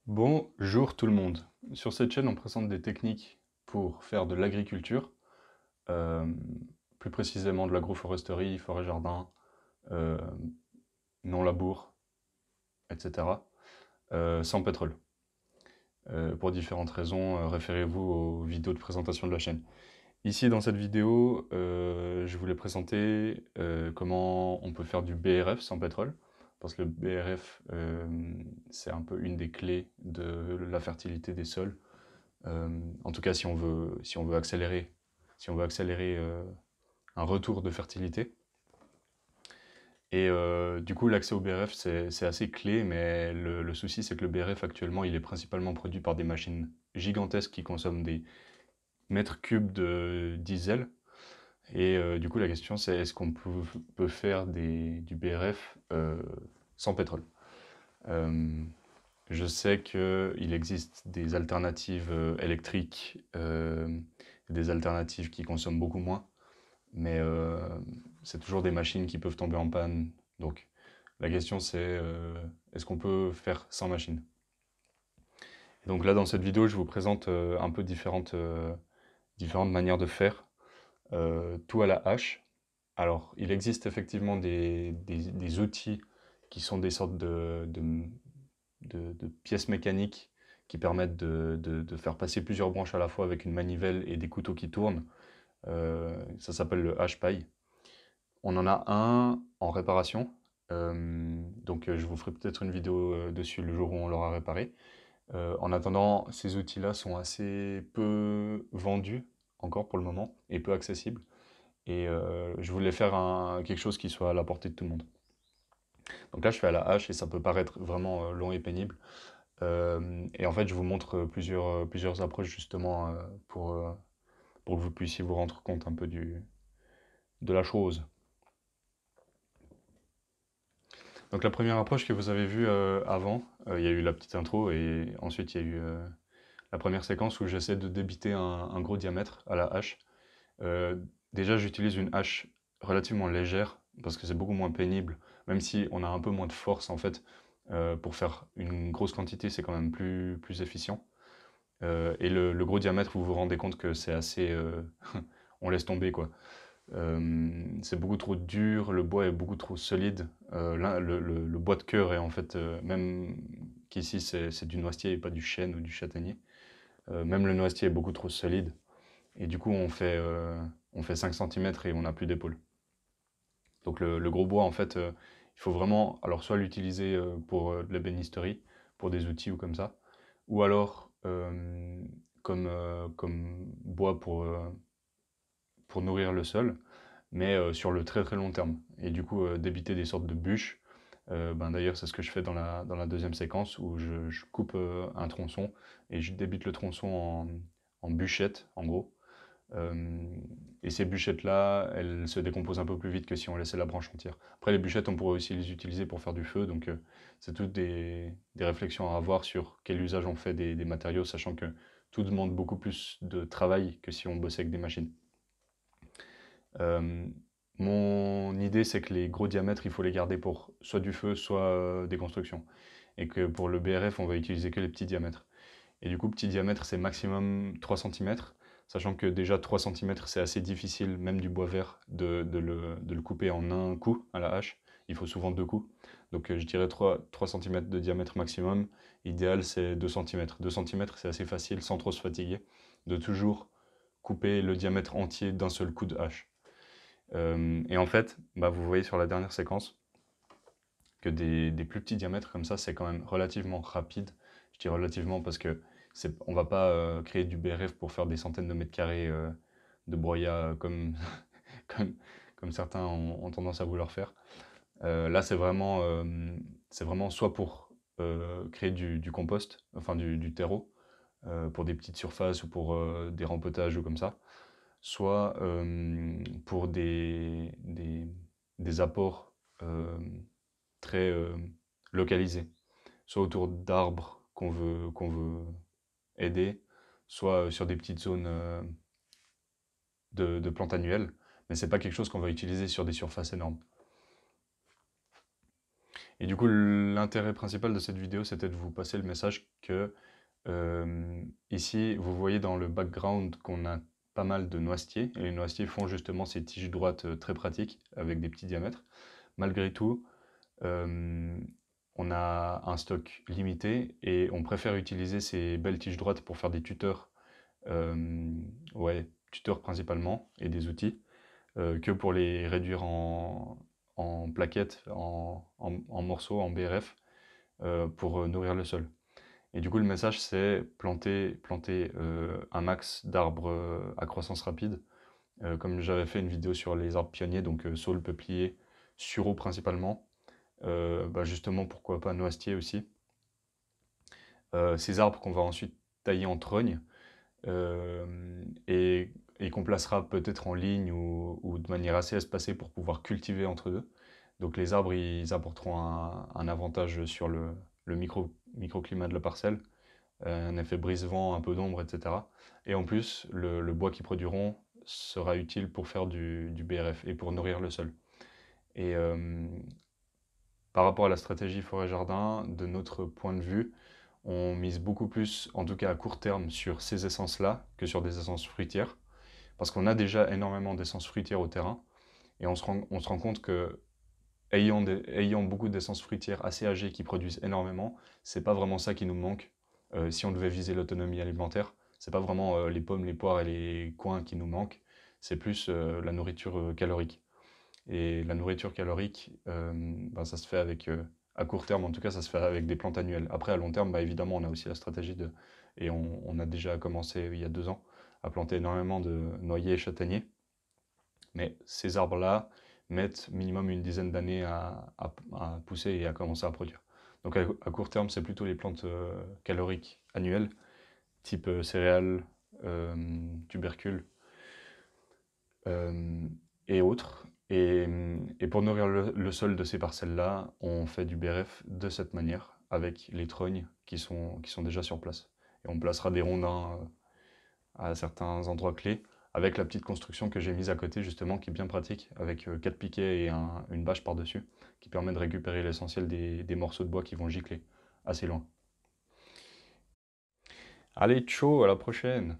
Bonjour tout le monde. Sur cette chaîne, on présente des techniques pour faire de l'agriculture, euh, plus précisément de l'agroforesterie, forêt-jardin, euh, non-labour, etc., sans pétrole. Pour différentes raisons, référez-vous aux vidéos de présentation de la chaîne. Ici, dans cette vidéo, je voulais présenter comment on peut faire du BRF sans pétrole, parce que le BRF, c'est un peu une des clés de la fertilité des sols. En tout cas, si on veut accélérer, un retour de fertilité. Et du coup, l'accès au BRF, c'est assez clé, mais le souci, c'est que le BRF, actuellement, il est principalement produit par des machines gigantesques qui consomment des mètres cubes de diesel. Et du coup, la question, c'est est-ce qu'on peut faire du BRF sans pétrole? Euh, je sais qu'il existe des alternatives électriques, des alternatives qui consomment beaucoup moins, mais c'est toujours des machines qui peuvent tomber en panne. Donc la question c'est est-ce qu'on peut faire sans machine? Et donc là dans cette vidéo je vous présente un peu différentes manières de faire, tout à la hache. Alors il existe effectivement des outils qui sont des sortes de pièces mécaniques qui permettent de faire passer plusieurs branches à la fois avec une manivelle et des couteaux qui tournent. Ça s'appelle le hache-paille. On en a un en réparation. Donc je vous ferai peut-être une vidéo dessus le jour où on l'aura réparé. En attendant, ces outils-là sont assez peu vendus encore pour le moment et peu accessibles. Et je voulais faire quelque chose qui soit à la portée de tout le monde. Donc là, je fais à la hache et ça peut paraître vraiment long et pénible. Et en fait, je vous montre plusieurs approches justement pour que vous puissiez vous rendre compte un peu de la chose. Donc la première approche que vous avez vue avant, il y a eu la petite intro et ensuite il y a eu la première séquence où j'essaie de débiter un gros diamètre à la hache. Euh, Déjà, j'utilise une hache relativement légère parce que c'est beaucoup moins pénible, même si on a un peu moins de force en fait. Pour faire une grosse quantité, c'est quand même plus efficient. Et le gros diamètre, vous vous rendez compte que c'est assez... on laisse tomber, quoi. C'est beaucoup trop dur, le bois est beaucoup trop solide. Le bois de cœur est en fait, même qu'ici c'est du noisetier et pas du chêne ou du châtaignier, même le noisetier est beaucoup trop solide. Et du coup, on fait 5 centimètres et on n'a plus d'épaule. Donc le gros bois, en fait, il faut vraiment, alors soit l'utiliser pour de l'ébénisterie, pour des outils ou comme ça, ou alors comme bois pour nourrir le sol, mais sur le très très long terme. Et du coup, débiter des sortes de bûches. Ben, d'ailleurs, c'est ce que je fais dans la deuxième séquence où je coupe un tronçon et je débite le tronçon en bûchettes, en gros. Euh, et ces bûchettes-là, elles se décomposent un peu plus vite que si on laissait la branche entière. Après, les bûchettes, on pourrait aussi les utiliser pour faire du feu, donc c'est toutes des réflexions à avoir sur quel usage on fait des matériaux, sachant que tout demande beaucoup plus de travail que si on bossait avec des machines. Euh, Mon idée, c'est que les gros diamètres, il faut les garder pour soit du feu, soit des constructions. Et que pour le BRF, on va utiliser que les petits diamètres. Et du coup, petit diamètre, c'est maximum 3 centimètres, sachant que déjà 3 centimètres, c'est assez difficile, même du bois vert, de le couper en un coup à la hache. Il faut souvent deux coups. Donc je dirais 3 centimètres de diamètre maximum. Idéal, c'est 2 centimètres. 2 centimètres, c'est assez facile, sans trop se fatiguer, de toujours couper le diamètre entier d'un seul coup de hache. Et en fait, bah, vous voyez sur la dernière séquence que des plus petits diamètres comme ça, c'est quand même relativement rapide. Je dis relativement parce que on va pas créer du BRF pour faire des centaines de mètres carrés de broyat comme, comme certains ont tendance à vouloir faire. Là, c'est vraiment soit pour créer du compost, enfin du terreau, pour des petites surfaces ou pour des rempotages ou comme ça, soit pour des apports très localisés, soit autour d'arbres qu'on veut aider, soit sur des petites zones de plantes annuelles, mais c'est pas quelque chose qu'on va utiliser sur des surfaces énormes. Et du coup, l'intérêt principal de cette vidéo, c'était de vous passer le message que ici, vous voyez dans le background qu'on a pas mal de noisetiers. Et les noisetiers font justement ces tiges droites très pratiques avec des petits diamètres. Malgré tout, euh, on a un stock limité et on préfère utiliser ces belles tiges droites pour faire des tuteurs, ouais, tuteurs principalement, et des outils, que pour les réduire en plaquettes, en morceaux, en BRF, pour nourrir le sol. Et du coup, le message, c'est planter un max d'arbres à croissance rapide. Comme j'avais fait une vidéo sur les arbres pionniers, donc saule, peuplier, sureau principalement. Bah justement, pourquoi pas noisetier aussi. Ces arbres qu'on va ensuite tailler en trogne et, et qu'on placera peut-être en ligne ou de manière assez espacée pour pouvoir cultiver entre eux. Donc les arbres, ils apporteront un avantage sur le microclimat de la parcelle, un effet brise-vent, un peu d'ombre, etc. Et en plus, le bois qu'ils produiront sera utile pour faire du BRF et pour nourrir le sol. Et par rapport à la stratégie forêt-jardin, de notre point de vue, on mise beaucoup plus, en tout cas à court terme, sur ces essences-là que sur des essences fruitières. Parce qu'on a déjà énormément d'essences fruitières au terrain. Et on se rend compte que ayant beaucoup d'essences fruitières assez âgées qui produisent énormément, c'est pas vraiment ça qui nous manque si on devait viser l'autonomie alimentaire. C'est pas vraiment les pommes, les poires et les coings qui nous manquent, c'est plus la nourriture calorique. Et la nourriture calorique, ben, ça se fait avec, à court terme en tout cas, ça se fait avec des plantes annuelles. Après, à long terme, bah, évidemment, on a aussi la stratégie de, et on a déjà commencé il y a 2 ans à planter énormément de noyers et châtaigniers. Mais ces arbres-là mettent minimum une dizaine d'années à pousser et à commencer à produire. Donc à court terme, c'est plutôt les plantes caloriques annuelles, type céréales, tubercules euh, et autres. Et pour nourrir le sol de ces parcelles-là, on fait du BRF de cette manière, avec les trognes qui sont déjà sur place. Et on placera des rondins à certains endroits clés, avec la petite construction que j'ai mise à côté justement, qui est bien pratique, avec 4 piquets et une bâche par-dessus, qui permet de récupérer l'essentiel des morceaux de bois qui vont gicler assez loin. Allez, ciao, à la prochaine!